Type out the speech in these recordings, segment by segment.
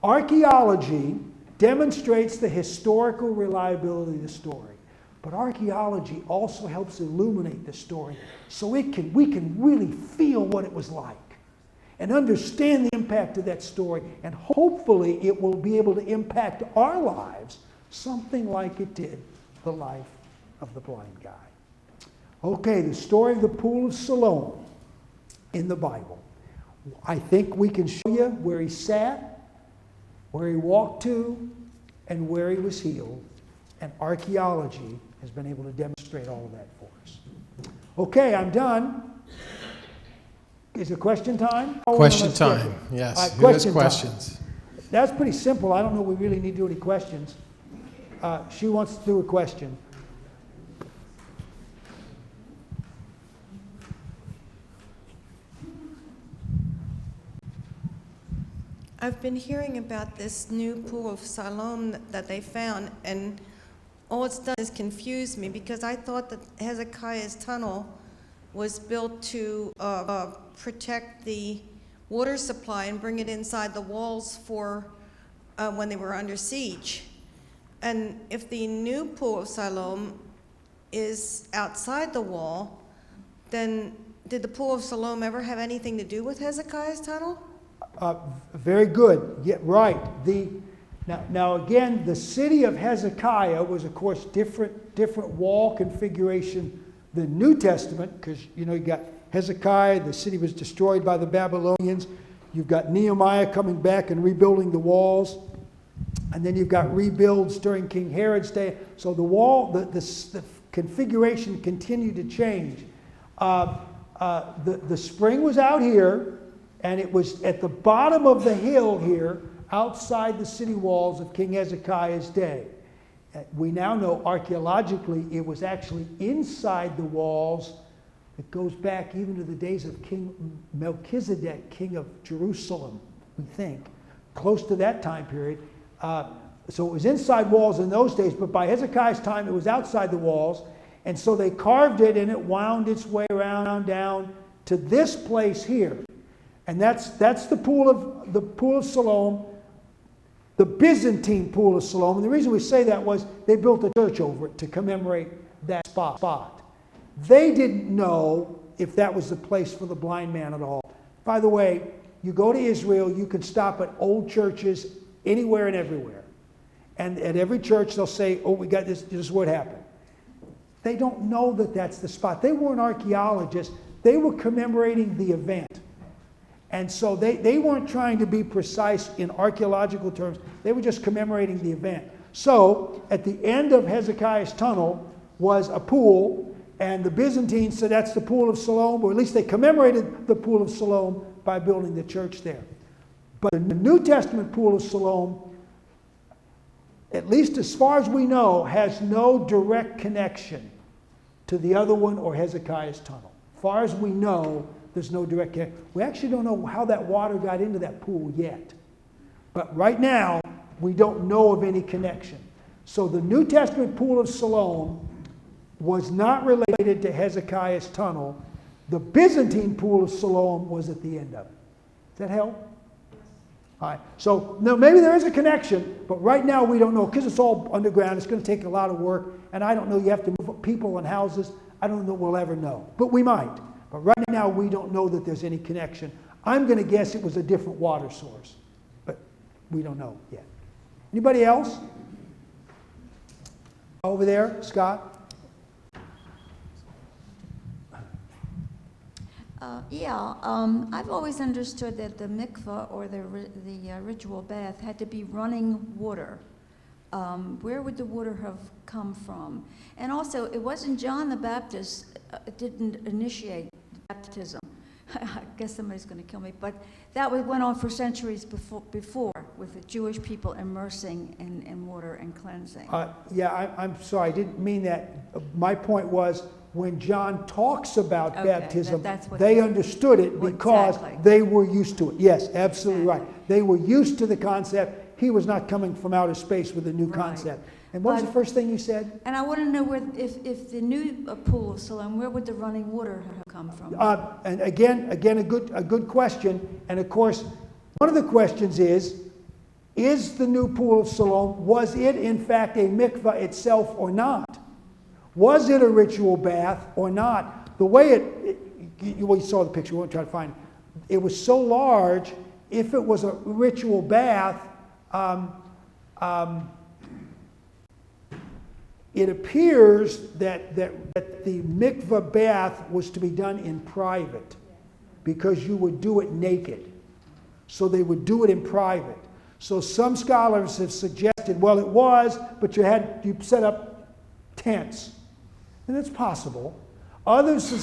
Archaeology demonstrates the historical reliability of the story, but archaeology also helps illuminate the story so we can really feel what it was like and understand the impact of that story, and hopefully it will be able to impact our lives something like it did the life of the blind guy. Okay, the story of the Pool of Siloam in the Bible. I think we can show you where he sat, where he walked to, and where he was healed. And archaeology has been able to demonstrate all of that for us. Okay, I'm done. Is it question time? Question time, yes. Who has questions? That's pretty simple. I don't know if we really need to do any questions. She wants to do a question. I've been hearing about this new Pool of Siloam that they found, and all it's done is confuse me, because I thought that Hezekiah's tunnel was built to protect the water supply and bring it inside the walls for when they were under siege. And if the new Pool of Siloam is outside the wall, then did the Pool of Siloam ever have anything to do with Hezekiah's tunnel? Very good. Yeah, right. Now again, the city of Hezekiah was, of course, different wall configuration than New Testament, because you got Hezekiah, the city was destroyed by the Babylonians. You've got Nehemiah coming back and rebuilding the walls, and then you've got rebuilds during King Herod's day. So the configuration continued to change. The spring was out here, and it was at the bottom of the hill here, outside the city walls of King Hezekiah's day. We now know archaeologically it was actually inside the walls. It goes back even to the days of King Melchizedek, king of Jerusalem, we think, close to that time period. So it was inside walls in those days, but by Hezekiah's time it was outside the walls. And so they carved it, and it wound its way around down to this place here. And that's the Pool of Siloam, the Byzantine Pool of Siloam. And the reason we say that was they built a church over it to commemorate that spot. They didn't know if that was the place for the blind man at all. By the way, you go to Israel, you can stop at old churches anywhere and everywhere. And at every church they'll say, oh, we got this is what happened. They don't know that that's the spot. They weren't archaeologists. They were commemorating the event. And so they weren't trying to be precise in archaeological terms. They were just commemorating the event. So at the end of Hezekiah's tunnel was a pool, and the Byzantines said that's the Pool of Siloam, or at least they commemorated the Pool of Siloam by building the church there. But the New Testament Pool of Siloam, at least as far as we know, has no direct connection to the other one or Hezekiah's tunnel. As far as we know, there's no direct connection. We actually don't know how that water got into that pool yet. But right now, we don't know of any connection. So the New Testament Pool of Siloam was not related to Hezekiah's tunnel. The Byzantine Pool of Siloam was at the end of it. Does that help? All right. So now maybe there is a connection, but right now we don't know, because it's all underground. It's going to take a lot of work, and I don't know. You have to move people and houses. I don't know we'll ever know, but we might. But right now, we don't know that there's any connection. I'm going to guess it was a different water source, but we don't know yet. Anybody else? Over there, Scott? I've always understood that the mikveh, or the ritual bath, had to be running water. Where would the water have come from? And also, it wasn't John the Baptist didn't initiate baptism. I guess somebody's going to kill me, but that went on for centuries before with the Jewish people immersing in water and cleansing. I'm sorry, I didn't mean that. My point was, when John talks about baptism, they understood it because they were used to it. Yes, absolutely right. They were used to the concept. He was not coming from outer space with a new concept. And what was the first thing you said? And I want to know if the new Pool of Siloam, where would the running water have come from? And again, a good question. And of course, one of the questions is, Is the new Pool of Siloam, was it in fact a mikvah itself or not? Was it a ritual bath or not? The way you saw the picture, we won't try to find it. It was so large, if it was a ritual bath, it appears that the mikvah bath was to be done in private because you would do it naked. So they would do it in private. So some scholars have suggested, well, it was, but you set up tents. And it's possible. Others have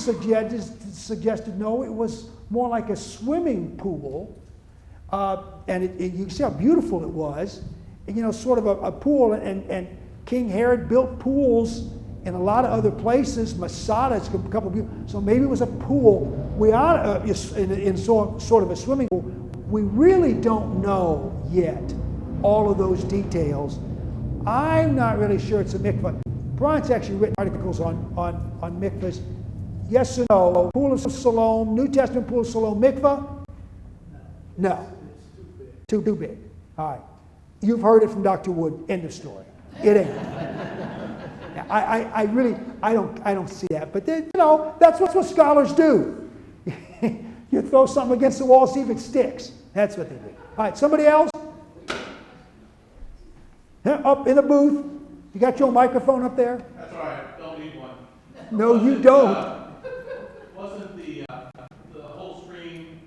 suggested no, it was more like a swimming pool. And you can see how beautiful it was. And, sort of a pool. And King Herod built pools in a lot of other places. Masada, it's a couple of so maybe it was a pool. We are in sort of a swimming pool. We really don't know yet all of those details. I'm not really sure it's a mikvah. Brian's actually written articles on mikvahs. Yes or no? Pool of Siloam, New Testament Pool of Siloam, mikvah? No. Too big. All right. You've heard it from Dr. Wood. End of story. It ain't. I really don't see that. But then, that's what scholars do. You throw something against the wall, see if it sticks. That's what they do. All right, somebody else? Up in the booth. You got your microphone up there? That's all right. Don't need one. No, you don't. Wasn't the whole stream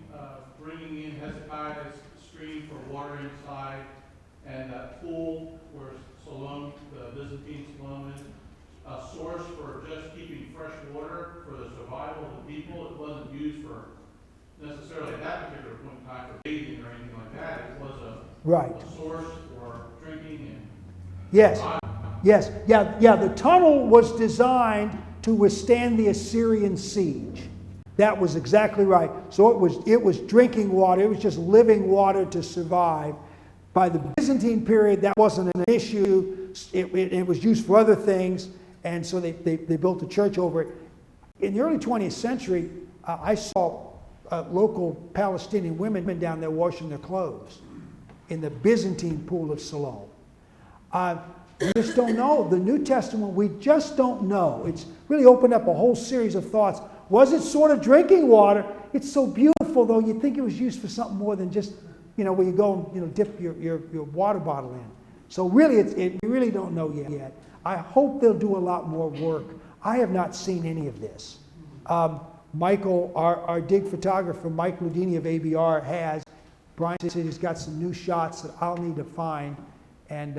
bringing in Hezekiah's stream for water inside, and that pool where Siloam, the Byzantine Siloam is, a source for just keeping fresh water for the survival of the people? It wasn't used for necessarily at that particular point in time for bathing or anything like that. It was a source for drinking and Yes. survival. Yes. Yeah. The tunnel was designed to withstand the Assyrian siege. That was exactly right. So it was drinking water. It was just living water to survive. By the Byzantine period, that wasn't an issue. It was used for other things, and so they built a church over it. In the early 20th century, I saw local Palestinian women down there washing their clothes in the Byzantine Pool of Siloam. We just don't know. The New Testament, we just don't know. It's really opened up a whole series of thoughts. Was it sort of drinking water? It's so beautiful, though. You'd think it was used for something more than just, where you go and, dip your water bottle in. So really, we really don't know yet. I hope they'll do a lot more work. I have not seen any of this. Michael, our dig photographer, Mike Ludini of ABR has. Brian said he's got some new shots that I'll need to find and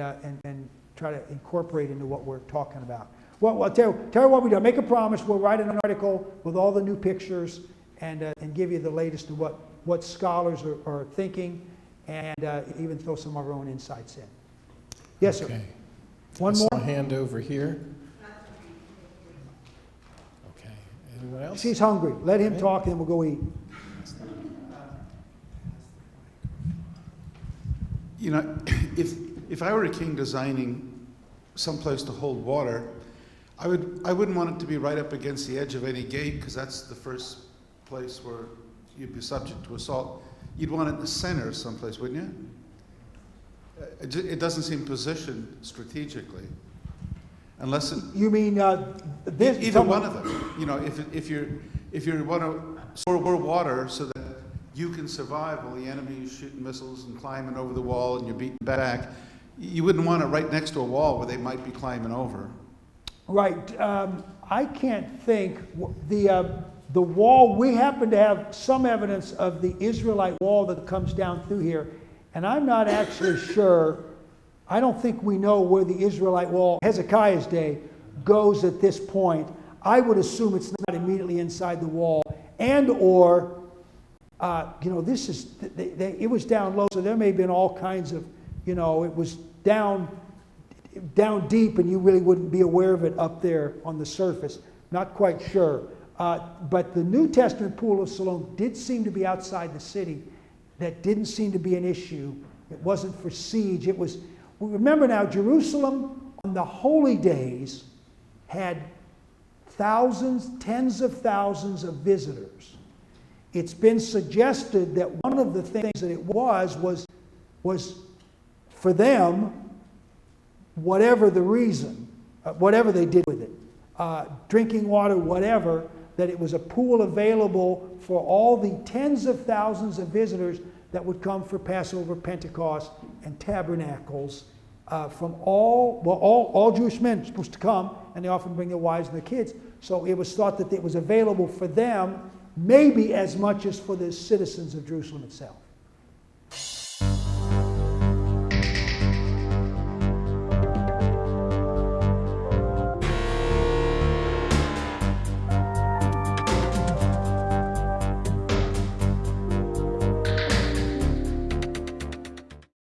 try to incorporate into what we're talking about. Well, I'll tell you what we do. Make a promise. We'll write an article with all the new pictures and give you the latest of what scholars are thinking and even throw some of our own insights in. Yes, sir. Okay. One I more. saw a hand over here. Okay. Anyone else? She's hungry. Let him talk, then we'll go eat. If I were a king designing some place to hold water, I wouldn't want it to be right up against the edge of any gate, because that's the first place where you'd be subject to assault. You'd want it in the center someplace, wouldn't you? It doesn't seem positioned strategically, unless it. You mean this? Either one of them. If you want to store water so that you can survive while the enemy is shooting missiles and climbing over the wall and you're beaten back, you wouldn't want it right next to a wall where they might be climbing over. Right. I can't think. The wall, we happen to have some evidence of the Israelite wall that comes down through here, and I'm not actually sure. I don't think we know where the Israelite wall, Hezekiah's day, goes at this point. I would assume it's not immediately inside the wall, and/or, this is, it was down low, so there may have been all kinds of, it was down deep, and you really wouldn't be aware of it up there on the surface. Not quite sure. But the New Testament Pool of Siloam did seem to be outside the city. That didn't seem to be an issue. It wasn't for siege. It was. Remember now, Jerusalem on the holy days had thousands, tens of thousands of visitors. It's been suggested that one of the things that it was for them, whatever the reason, whatever they did with it, drinking water, whatever, that it was a pool available for all the tens of thousands of visitors that would come for Passover, Pentecost, and Tabernacles from all Jewish men are supposed to come, and they often bring their wives and their kids. So it was thought that it was available for them, maybe as much as for the citizens of Jerusalem itself.